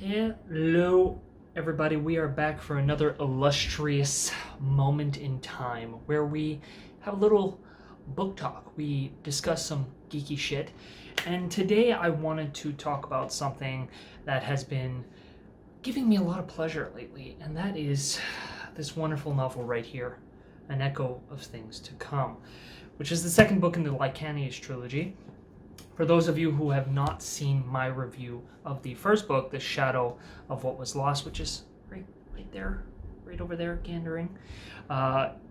Hello, everybody. We are back for another illustrious moment in time where we have a little book talk. We discuss some geeky shit. And today I wanted to talk about something that has been giving me a lot of pleasure lately, and that is this wonderful novel right here, An Echo of Things to Come, which is the second book in the Licanius Trilogy. For those of you who have not seen my review of the first book, The Shadow of What Was Lost, which is right there, right over there, gandering,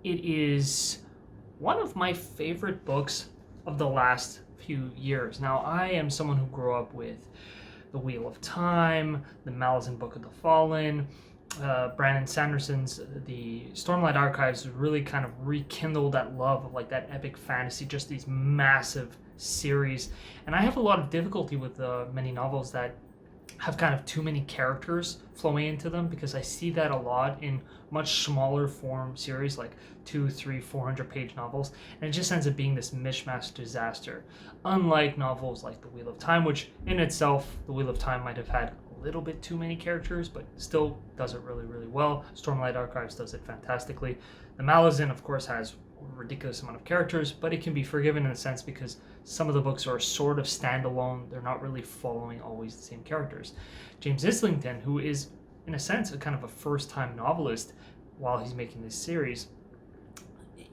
it is one of my favorite books of the last few years. Now, I am someone who grew up with The Wheel of Time, the Malazan Book of the Fallen, Brandon Sanderson's The Stormlight Archives really kind of rekindled that love of like that epic fantasy, just these massive series. And I have a lot of difficulty with many novels that have kind of too many characters flowing into them, because I see that a lot in much smaller form series like 200, 300, 400 page novels, and it just ends up being this mishmash disaster. Unlike novels like The Wheel of Time, which in itself, The Wheel of Time might have had a little bit too many characters, but still does it really, really well. Stormlight Archives does it fantastically. The Malazan, of course, has a ridiculous amount of characters, but it can be forgiven in a sense because some of the books are sort of standalone. They're not really following always the same characters. James Islington, who is, in a sense, a kind of a first-time novelist while he's making this series,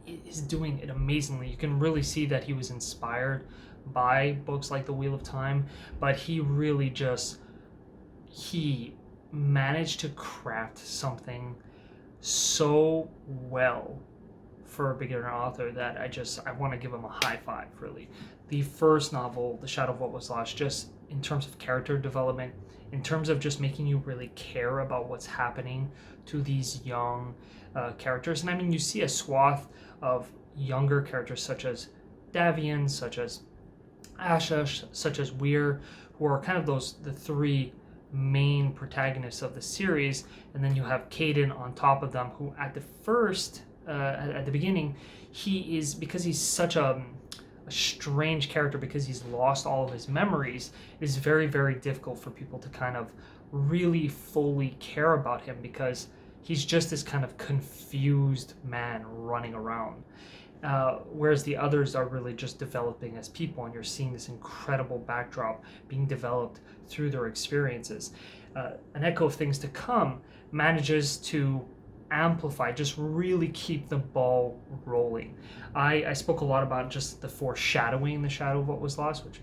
is doing it amazingly. You can really see that he was inspired by books like The Wheel of Time, but he really he managed to craft something so well for a beginner author that I want to give him a high five, really. The first novel, The Shadow of What Was Lost, just in terms of character development, in terms of just making you really care about what's happening to these young characters. And I mean, you see a swath of younger characters such as Davian, such as Asha, such as Weir, who are kind of the three main protagonists of the series. And then you have Caden on top of them, who at the beginning, he is, because he's such a strange character, because he's lost all of his memories, it is very, very difficult for people to kind of really fully care about him, because he's just this kind of confused man running around. Whereas the others are really just developing as people, and you're seeing this incredible backdrop being developed through their experiences. An Echo of Things to Come manages to amplify, just really keep the ball rolling. I spoke a lot about just the foreshadowing in The Shadow of What Was Lost, which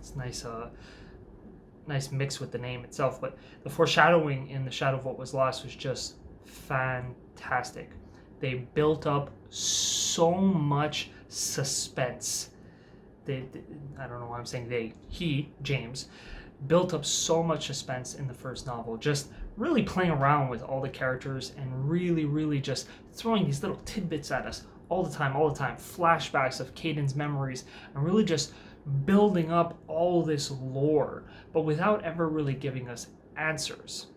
is nice mix with the name itself, but the foreshadowing in The Shadow of What Was Lost was just fantastic. They built up so much suspense. I don't know why I'm saying James, built up so much suspense in the first novel, just really playing around with all the characters and really, really just throwing these little tidbits at us all the time, flashbacks of Caden's memories, and really just building up all this lore, but without ever really giving us answers.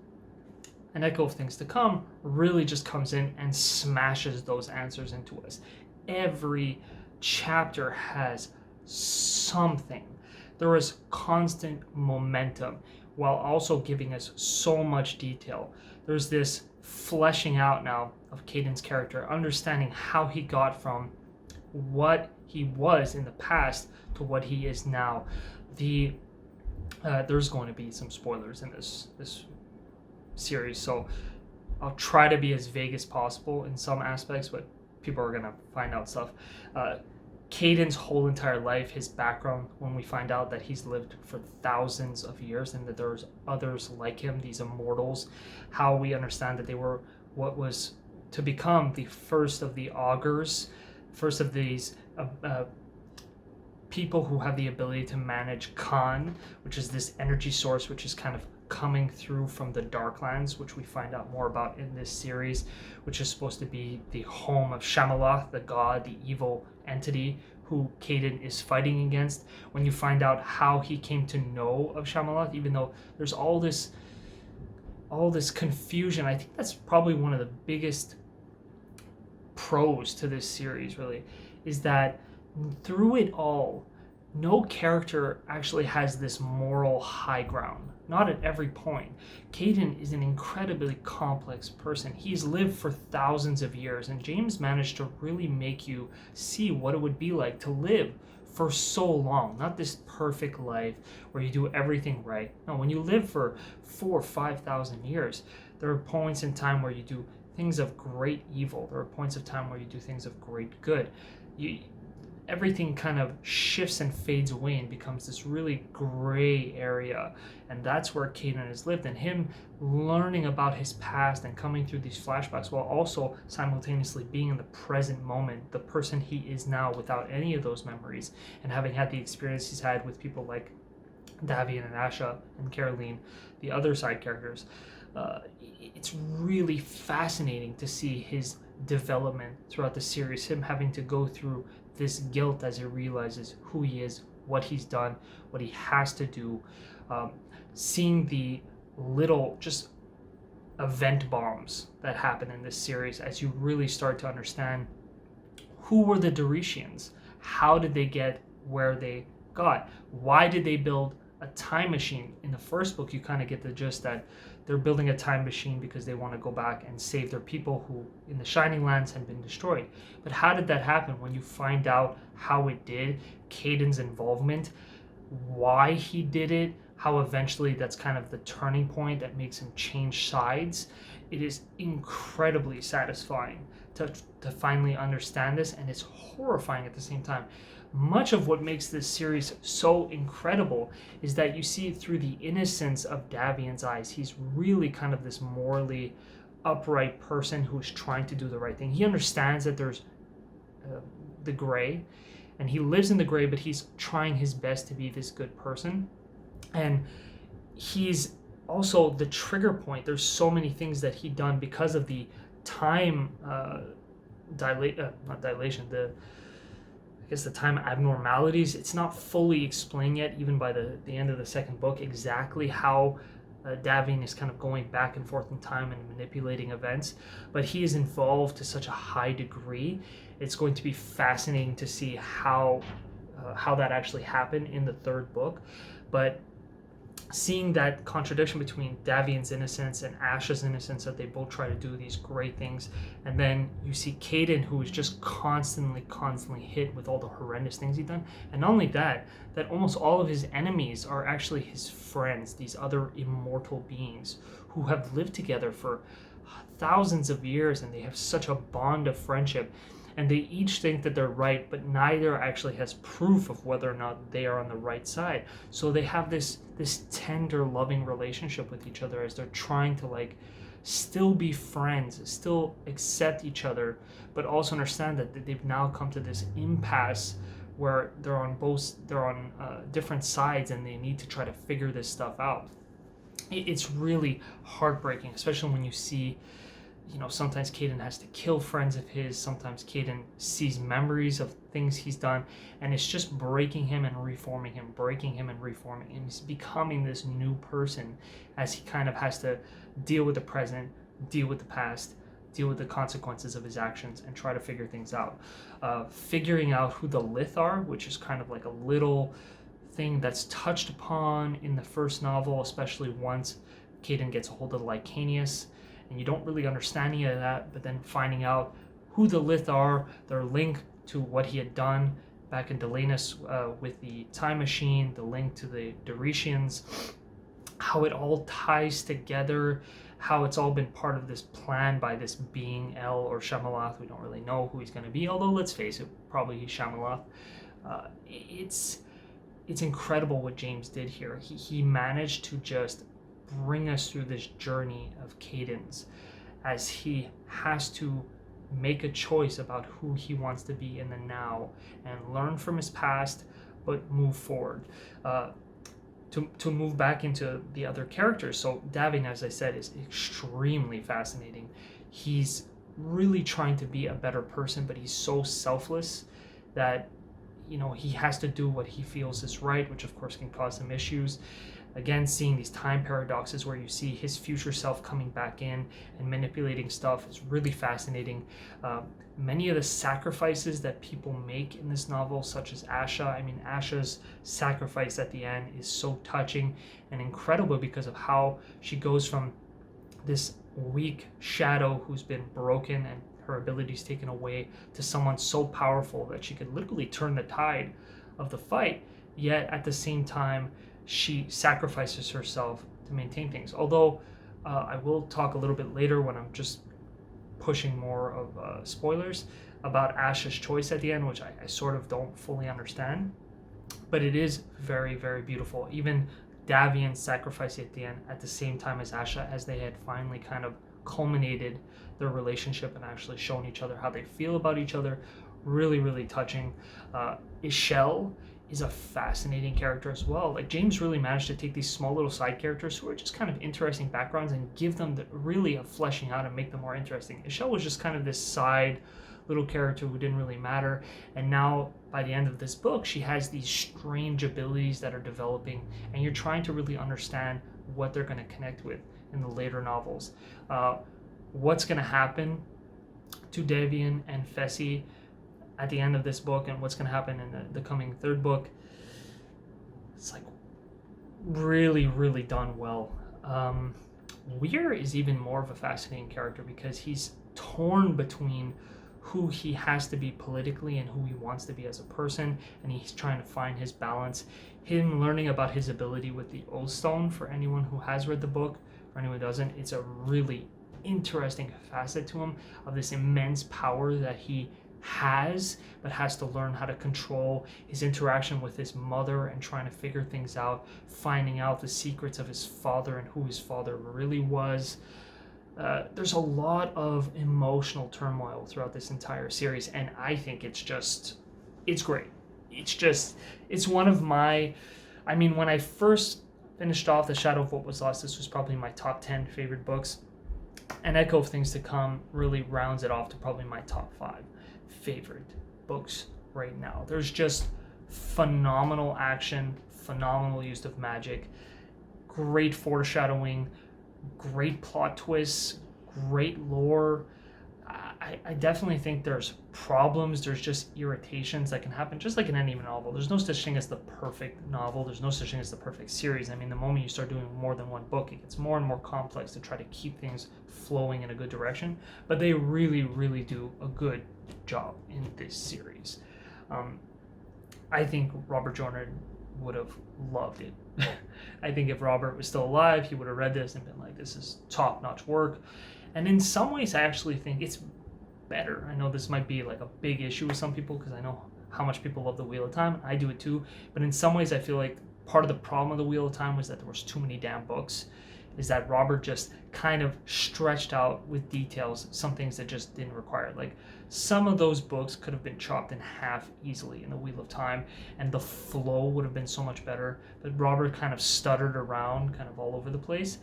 An Echo of Things to Come really just comes in and smashes those answers into us. Every chapter has something. There is constant momentum while also giving us so much detail. There's this fleshing out now of Caden's character, understanding how he got from what he was in the past to what he is now. There's going to be some spoilers in this series, so I'll try to be as vague as possible in some aspects, but people are going to find out stuff. Caden's whole entire life, his background, when we find out that he's lived for thousands of years and that there's others like him, these immortals, how we understand that they were what was to become the first of the augurs, first of these people who have the ability to manage Khan, which is this energy source which is kind of coming through from the Darklands, which we find out more about in this series, which is supposed to be the home of Shamaloth, the god, the evil entity who Caden is fighting against. When you find out how he came to know of Shamaloth, even though there's all this confusion, I think that's probably one of the biggest pros to this series, really, is that through it all, no character actually has this moral high ground. Not at every point. Caden is an incredibly complex person. He's lived for thousands of years, and James managed to really make you see what it would be like to live for so long. Not this perfect life where you do everything right. No, when you live for 4,000 or 5,000 years, there are points in time where you do things of great evil. There are points of time where you do things of great good. Everything kind of shifts and fades away and becomes this really gray area, and that's where Caden has lived. And him learning about his past and coming through these flashbacks while also simultaneously being in the present moment, the person he is now without any of those memories, and having had the experience he's had with people like Davian and Asha and Caroline, the other side characters. It's really fascinating to see his development throughout the series, him having to go through this guilt as he realizes who he is, what he's done, what he has to do, seeing the little just event bombs that happen in this series as you really start to understand who were the Doretians, how did they get where they got, why did they build a time machine. In the first book you kind of get the gist that they're building a time machine because they want to go back and save their people who in the Shining Lands had been destroyed. But how did that happen? When you find out how it did, Caden's involvement, why he did it, how eventually that's kind of the turning point that makes him change sides, it is incredibly satisfying to finally understand this, and it's horrifying at the same time. Much of what makes this series so incredible is that you see it through the innocence of Davian's eyes. He's really kind of this morally upright person who's trying to do the right thing. He understands that there's the gray, and he lives in the gray, but he's trying his best to be this good person. And he's also the trigger point. There's so many things that he done because of the time the time abnormalities. It's not fully explained yet, even by the end of the second book, exactly how Davian is kind of going back and forth in time and manipulating events, but he is involved to such a high degree. It's going to be fascinating to see how that actually happened in the third book. But seeing that contradiction between Davian's innocence and Asha's innocence, that they both try to do these great things, and then you see Caden, who is just constantly hit with all the horrendous things he's done. And not only that almost all of his enemies are actually his friends, these other immortal beings who have lived together for thousands of years, and they have such a bond of friendship, and they each think that they're right, but neither actually has proof of whether or not they are on the right side. So they have this tender, loving relationship with each other as they're trying to still be friends, still accept each other, but also understand that they've now come to this impasse where they're on different sides, and they need to try to figure this stuff out. It's really heartbreaking, especially when you see, sometimes Caden has to kill friends of his, sometimes Caden sees memories of things he's done, and it's just breaking him and reforming him, breaking him and reforming him. He's becoming this new person as he kind of has to deal with the present, deal with the past, deal with the consequences of his actions, and try to figure things out. Figuring out who the Lith are, which is kind of like a little thing that's touched upon in the first novel, especially once Caden gets a hold of the Licanius, and you don't really understand any of that, but then finding out who the Lith are, their link to what he had done back in Delanus with the time machine, the link to the Doretians, how it all ties together, how it's all been part of this plan by this being El or Shamalath. We don't really know who he's going to be, although let's face it, probably he's Shamalath. It's incredible what James did here. He managed to just bring us through this journey of Caden's as he has to make a choice about who he wants to be in the now and learn from his past, but move forward. To move back into the other characters. So Davian, as I said, is extremely fascinating. He's really trying to be a better person, but he's so selfless that he has to do what he feels is right, which of course can cause some issues. again, seeing these time paradoxes where you see his future self coming back in and manipulating stuff is really fascinating. Many of the sacrifices that people make in this novel, such as Asha, I mean, Asha's sacrifice at the end is so touching and incredible because of how she goes from this weak shadow who's been broken and her abilities taken away to someone so powerful that she could literally turn the tide of the fight, yet at the same time she sacrifices herself to maintain things. Although I will talk a little bit later when I'm just pushing more of spoilers about Asha's choice at the end, which I sort of don't fully understand, but it is very, very beautiful. Even Davian's sacrifice at the end at the same time as Asha, as they had finally kind of culminated their relationship and actually shown each other how they feel about each other. Really, really touching. Ishelle is a fascinating character as well. Like, James really managed to take these small little side characters who are just kind of interesting backgrounds and give them really a fleshing out and make them more interesting. Ishelle was just kind of this side little character who didn't really matter, and now by the end of this book she has these strange abilities that are developing, and you're trying to really understand what they're going to connect with in the later novels. What's going to happen to Davian and Fessy at the end of this book, and what's going to happen in the coming third book, it's like really, really done well. Weir is even more of a fascinating character because he's torn between who he has to be politically and who he wants to be as a person, and he's trying to find his balance. Him learning about his ability with the Oath Stone, for anyone who has read the book, for anyone who doesn't, it's a really interesting facet to him of this immense power that he has, but has to learn how to control. His interaction with his mother and trying to figure things out, finding out the secrets of his father and who his father really was. There's a lot of emotional turmoil throughout this entire series, and I think it's great. It's one of my, I mean, when I first finished off The Shadow of What Was Lost, this was probably my top 10 favorite books, and Echo of Things to Come really rounds it off to probably my top 5 favorite books right now. There's just phenomenal action, phenomenal use of magic, great foreshadowing, great plot twists, great lore. I definitely think there's problems, there's just irritations that can happen, just like in any novel. There's no such thing as the perfect novel, there's no such thing as the perfect series. I mean, the moment you start doing more than one book, it gets more and more complex to try to keep things flowing in a good direction, but they really, really do a good job in this series. I think Robert Jordan would have loved it. I think if Robert was still alive, he would have read this and been like, this is top-notch work. And in some ways, I actually think it's better. I know this might be like a big issue with some people because I know how much people love The Wheel of Time. I do it too. But in some ways, I feel like part of the problem of The Wheel of Time was that there was too many damn books. Is that Robert just kind of stretched out with details some things that just didn't require. Like, some of those books could have been chopped in half easily in The Wheel of Time, and the flow would have been so much better. But Robert kind of stuttered around kind of all over the place,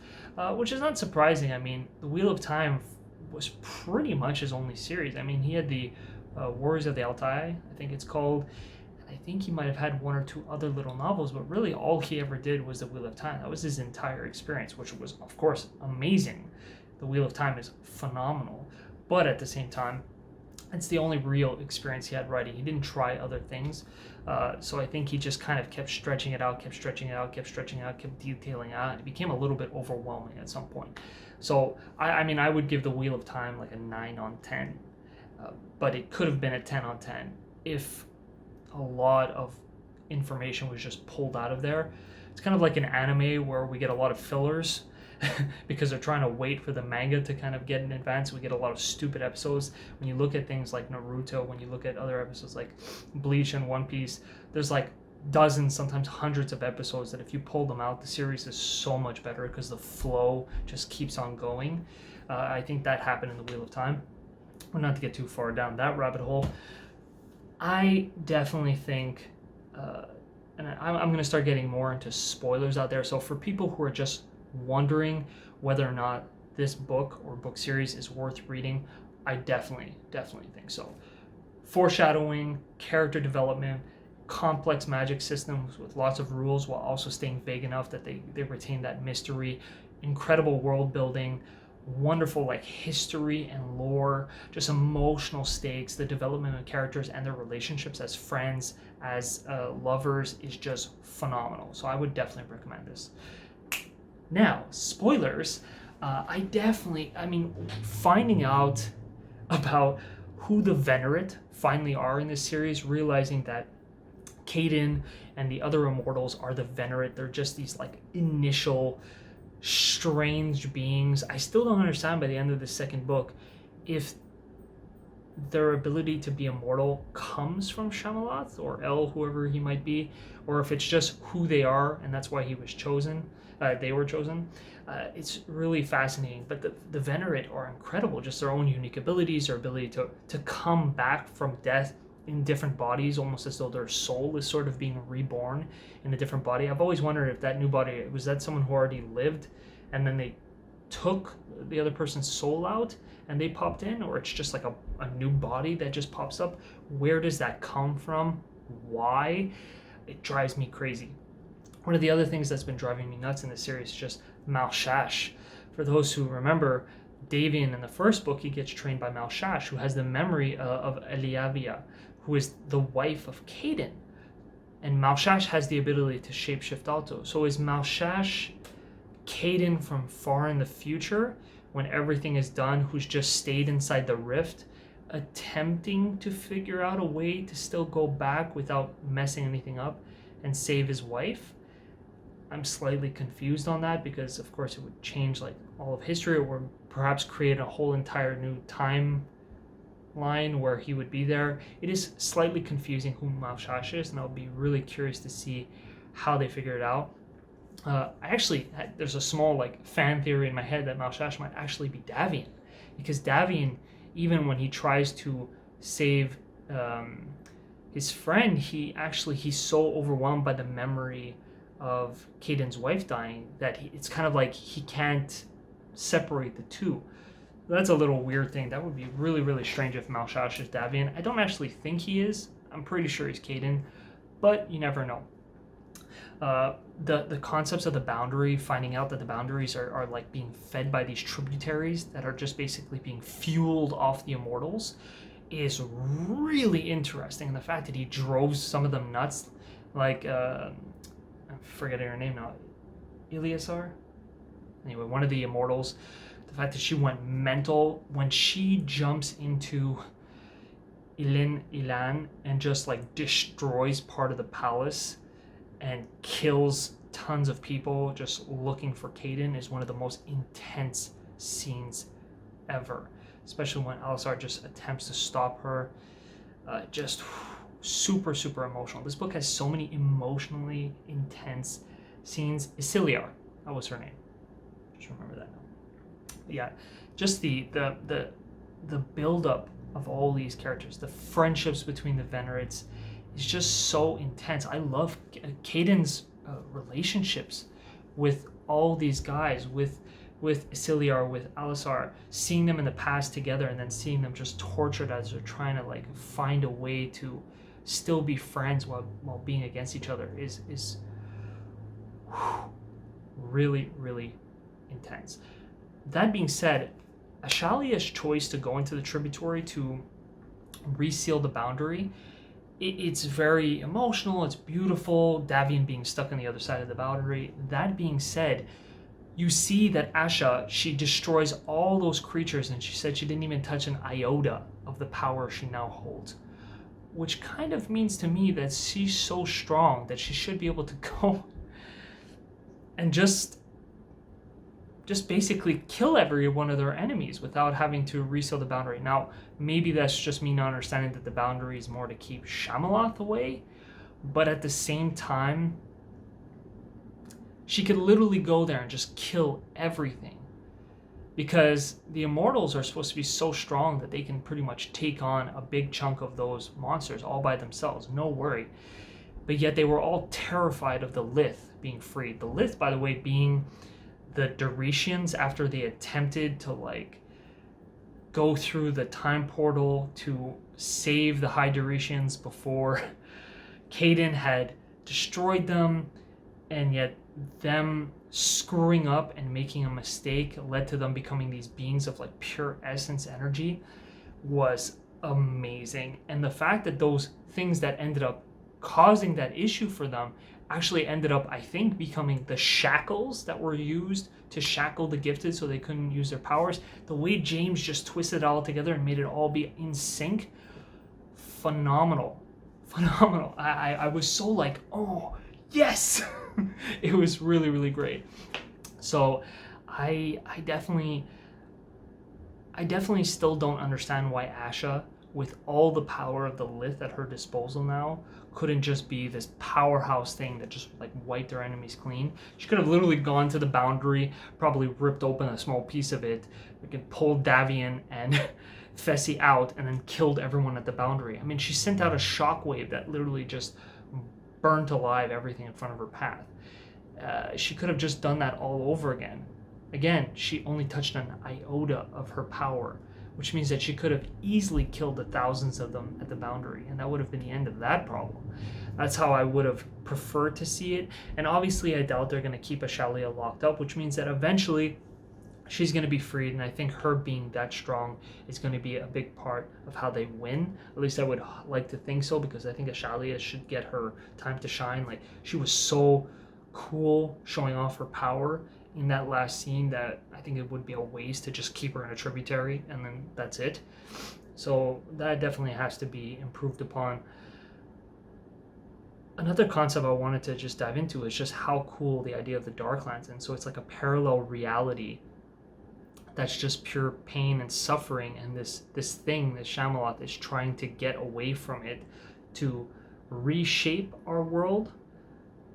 which is not surprising. I mean, The Wheel of Time was pretty much his only series. I mean, he had the Warriors of the Altai, I think it's called. I think he might have had one or two other little novels, but really all he ever did was The Wheel of Time. That was his entire experience, which was, of course, amazing. The Wheel of Time is phenomenal. But at the same time, it's the only real experience he had writing. He didn't try other things. So I think he just kind of kept stretching it out, kept detailing out. It became a little bit overwhelming at some point. So, I mean, I would give The Wheel of Time like a 9 on 10. But it could have been a 10 on 10 if a lot of information was just pulled out of there. It's kind of like an anime where we get a lot of fillers because they're trying to wait for the manga to kind of get in advance. We get a lot of stupid episodes. When you look at things like Naruto, when you look at other episodes like Bleach and One Piece, there's like dozens, sometimes hundreds of episodes that if you pull them out, the series is so much better because the flow just keeps on going. I think that happened in The Wheel of Time. Well, not to get too far down that rabbit hole, I definitely think, and I'm going to start getting more into spoilers out there, so for people who are just wondering whether or not this book or book series is worth reading, I definitely think so. Foreshadowing, character development, complex magic systems with lots of rules while also staying vague enough that they retain that mystery. Incredible world building, wonderful like history and lore, just emotional stakes. The development of characters and their relationships as friends, as lovers is just phenomenal. So I would definitely recommend this. Now, spoilers. Finding out about who the Venerate finally are in this series, realizing that Caden and the other immortals are the Venerate. They're just these like initial strange beings. I still don't understand by the end of the second book if their ability to be immortal comes from Shyamalan or El, whoever he might be, or if it's just who they are and that's why he was chosen. They were chosen. It's really fascinating. But the Venerate are incredible, just their own unique abilities, their ability to come back from death in different bodies, almost as though their soul is sort of being reborn in a different body. I've always wondered if that new body, was that someone who already lived and then they took the other person's soul out and they popped in, or it's just like a new body that just pops up. Where does that come from? Why? It drives me crazy. One of the other things that's been driving me nuts in this series is just Malshash. For those who remember, Davian in the first book, he gets trained by Malshash, who has the memory of Eliavia, who is the wife of Caden. And Malshash has the ability to shapeshift also. So is Malshash Caden from far in the future, when everything is done, who's just stayed inside the rift, attempting to figure out a way to still go back without messing anything up and save his wife? I'm slightly confused on that, because of course it would change like all of history, or perhaps create a whole entire new timeline where he would be there. It is slightly confusing who Malshash is, and I'll be really curious to see how they figure it out. There's a small like fan theory in my head that Malshash might actually be Davian, because Davian, even when he tries to save his friend, he's so overwhelmed by the memory of Caden's wife dying that it's kind of like he can't separate the two. That's a little weird thing. That would be really, really strange if Malshash is Davian. I don't actually think he is. I'm pretty sure he's Caden, but you never know. The concepts of the boundary, finding out that the boundaries are like being fed by these tributaries that are just basically being fueled off the immortals, is really interesting. And the fact that he drove some of them nuts, like I'm forgetting her name now, Iliasar? Anyway, one of the immortals, the fact that she went mental when she jumps into Ilan and just like destroys part of the palace and kills tons of people just looking for Caden, is one of the most intense scenes ever. Especially when Alisar just attempts to stop her. Just super, super emotional. This book has so many emotionally intense scenes. Isiliar, that was her name. Just remember that now. But yeah, just the build-up of all these characters, the friendships between the Venerates is just so intense. I love Caden's relationships with all these guys, with Isiliar, with Alisar, seeing them in the past together and then seeing them just tortured as they're trying to like find a way to still be friends while being against each other is really, really intense. That being said, Ashalia's choice to go into the tributary to reseal the boundary, it's very emotional, it's beautiful, Davian being stuck on the other side of the boundary. That being said, you see that Asha, she destroys all those creatures, and she said she didn't even touch an iota of the power she now holds. Which kind of means to me that she's so strong that she should be able to go and just basically kill every one of their enemies without having to reseal the boundary. Now, maybe that's just me not understanding that the boundary is more to keep Shyamalan away, but at the same time, she could literally go there and just kill everything, because the immortals are supposed to be so strong that they can pretty much take on a big chunk of those monsters all by themselves, no worry. But yet they were all terrified of the Lith being freed. The Lith, by the way, being the Doretians after they attempted to like go through the time portal to save the High Doretians before Caden had destroyed them, and yet them screwing up and making a mistake led to them becoming these beings of like pure essence energy was amazing. And the fact that those things that ended up causing that issue for them actually ended up, I think, becoming the shackles that were used to shackle the gifted so they couldn't use their powers. The way James just twisted it all together and made it all be in sync, phenomenal. I was so like, oh yes. It was really, really great. So I definitely still don't understand why Asha, with all the power of the Lith at her disposal now, couldn't just be this powerhouse thing that just like wiped their enemies clean. She could have literally gone to the boundary, probably ripped open a small piece of it, we could pull Davian and Fessy out, and then killed everyone at the boundary. I mean, she sent out a shockwave that literally just burnt alive everything in front of her path. She could have just done that all over again. Again, she only touched an iota of her power, which means that she could have easily killed the thousands of them at the boundary, and that would have been the end of that problem. That's how I would have preferred to see it. And obviously, I doubt they're going to keep Ashalia locked up, which means that eventually she's going to be freed, and I think her being that strong is going to be a big part of how they win. At least I would like to think so, because I think Ashalia should get her time to shine. Like, she was so cool showing off her power in that last scene that I think it would be a waste to just keep her in a tributary and then that's it. So that definitely has to be improved upon. Another concept I wanted to just dive into is just how cool the idea of the Darklands, and so it's like a parallel reality that's just pure pain and suffering, and this thing that Shyamalan is trying to get away from it to reshape our world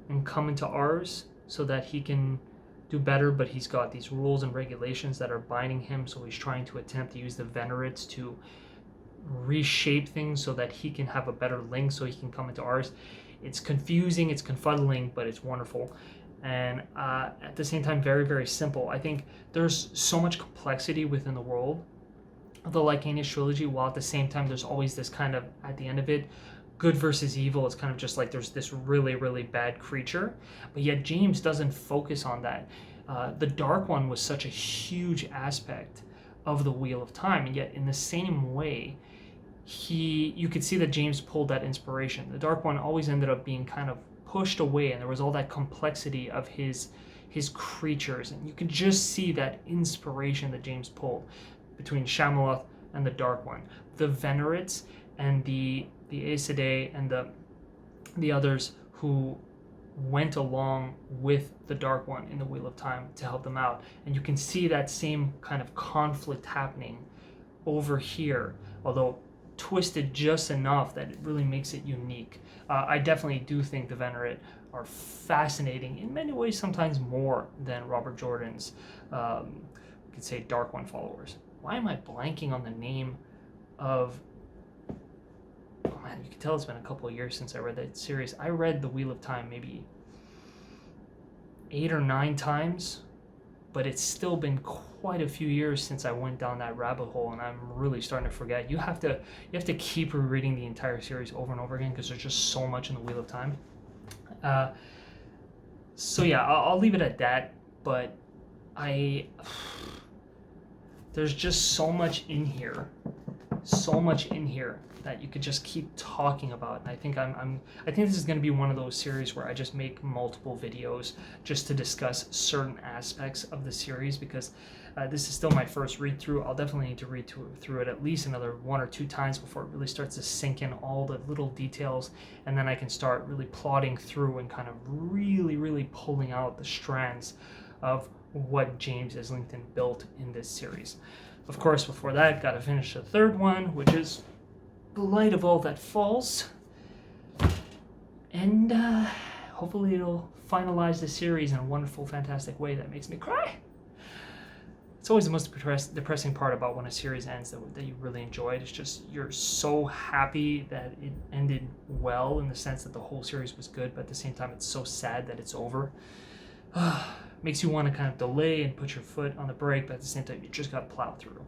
and come into ours so that he can do better, but he's got these rules and regulations that are binding him, so he's trying to attempt to use the Venerates to reshape things so that he can have a better link so he can come into ours. It's confusing, it's confuddling, but it's wonderful. And at the same time, very, very simple. I think there's so much complexity within the world of the Licanius trilogy, while at the same time there's always this kind of, at the end of it, good versus evil. It's kind of just like there's this really, really bad creature, but yet James doesn't focus on that. The Dark One was such a huge aspect of the Wheel of Time, and yet in the same way, you could see that James pulled that inspiration. The Dark One always ended up being kind of pushed away, and there was all that complexity of his creatures, and you could just see that inspiration that James pulled between Shyamalan and the Dark One. The Venerates and the Aes Sedai and the others who went along with the Dark One in the Wheel of Time to help them out. And you can see that same kind of conflict happening over here, although twisted just enough that it really makes it unique. I definitely do think the Venerate are fascinating in many ways, sometimes more than Robert Jordan's, we could say, Dark One followers. Why am I blanking on the name of... Oh man, you can tell it's been a couple of years since I read that series. I read The Wheel of Time maybe 8 or 9 times, but it's still been quite a few years since I went down that rabbit hole, and I'm really starting to forget. You have to keep rereading the entire series over and over again because there's just so much in The Wheel of Time. So yeah, I'll leave it at that, but there's just so much in here that you could just keep talking about. And I think I think this is going to be one of those series where I just make multiple videos just to discuss certain aspects of the series, because this is still my first read through. I'll definitely need to read through it at least another 1 or 2 times before it really starts to sink in all the little details, and then I can start really plotting through and kind of really pulling out the strands of what James Islington built in this series. Of course, before that, got to finish the third one, which is The Light of All That Falls. And hopefully it'll finalize the series in a wonderful, fantastic way that makes me cry. It's always the most depressing part about when a series ends that you really enjoyed. It's just you're so happy that it ended well, in the sense that the whole series was good, but at the same time it's so sad that it's over. Makes you want to kind of delay and put your foot on the brake, but at the same time you just got to plow through.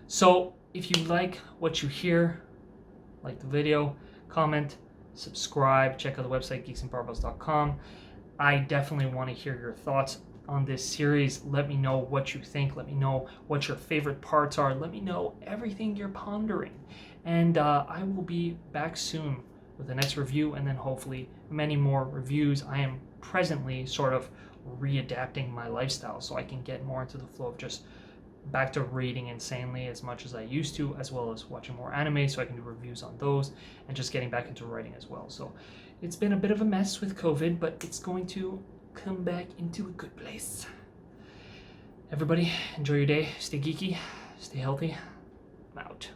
So if you like what you hear, like the video, comment, subscribe, check out the website geeksandbarbells.com. I definitely want to hear your thoughts on this series. Let me know what you think. Let me know what your favorite parts are. Let me know everything you're pondering. And I will be back soon with the next review, and then hopefully many more reviews. I am presently sort of readapting my lifestyle so I can get more into the flow of just back to reading insanely as much as I used to, as well as watching more anime so I can do reviews on those, and just getting back into writing as well. So it's been a bit of a mess with COVID, but it's going to come back into a good place. Everybody, enjoy your day. Stay geeky. Stay healthy. I'm out.